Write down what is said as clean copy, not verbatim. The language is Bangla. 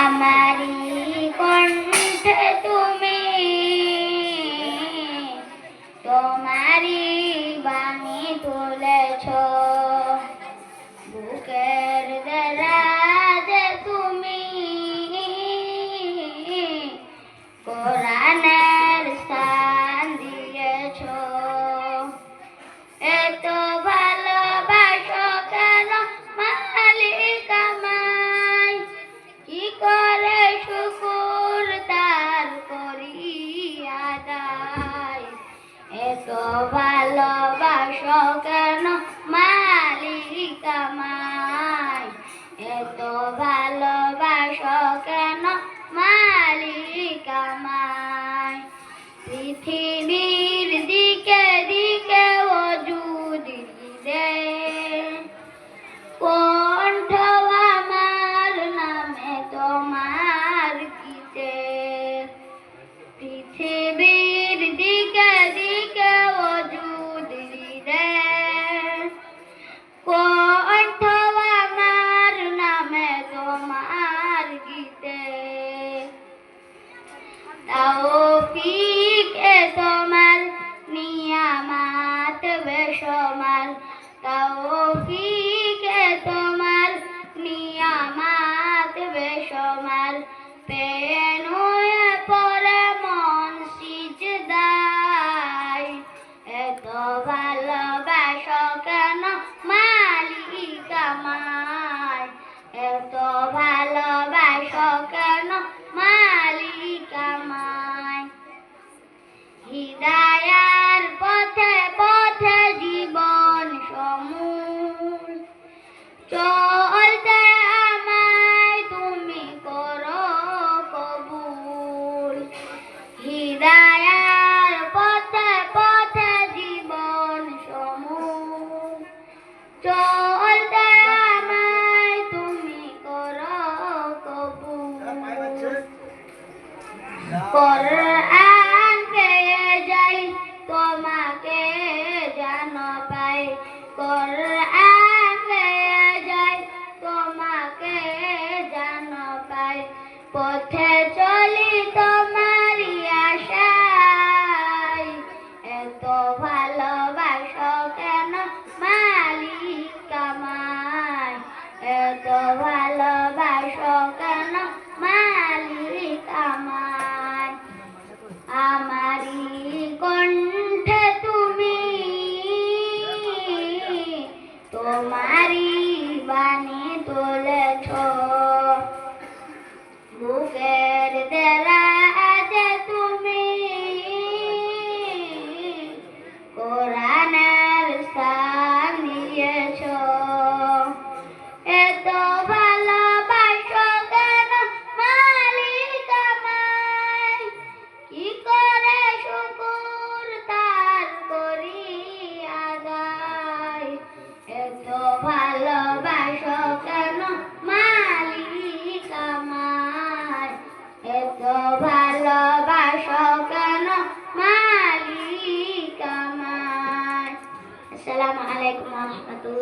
আমারি কণ্ঠে তুমি তোমারি বাণী তুলেছ বুকের দরাজে তুমি কোরআনের স্থান দিয়েছ এত ভালোবাসো কেন মালিক আমায় কি করে শুকুর তার করি আদায় এত ভালোবাসো কেন মালিক আমায় এত ভালোবাসো কেন মালিক আমায় পৃথিবীর দিকে দিকে ওজুদ দিলে কণ্ঠ আমার নামে তোমার গীতে পৃথিবীর দিকে দিকে ওজুদ দিলে কণ্ঠ আমার নামে তোমার গীতে তৌফিক এ তোমার নিয়ামত বেশমার তৌফিক এ তোমার নিয়ামত বেশমার পেন হয়ে পড়ে মন সিজদায় এত ভালোবাসো কেন মালিক আমায় এত ভালোবাসো কেন মালিক আমায় হিদায়ার পথে পথে জীবন সমূল চলতে আমায় তুমি করো কবুল হিদায়ার পথে পথে জীবন সমূল চলতে আমায় তুমি করো কবুল কোরআন পেয়ে যাই তোমাকে জানো পাই কোরআন পেয়ে যাই তোমাকে জানো পাই পথে চলি তোমারই আশায় এত ভালোবাসো কেন মালিক আমায় এত ভালোবাসো কেন মালিক আমায় আমারি কণ্ঠে তুমি তোমারি বাণী তুলেছ বুকের দরাজে তুমি কোরআনের স্থান দিয়েছ এত ভালোবাসো কেন মালিক আমায় কি করে শুকুর তার করি আদায় এত ভালোবাসো কেন মালিক আমায় এত ভালোবাসো কেন মালিক আমায় আসসালামু আলাইকুম ওয়া রাহমাতুল্লাহ।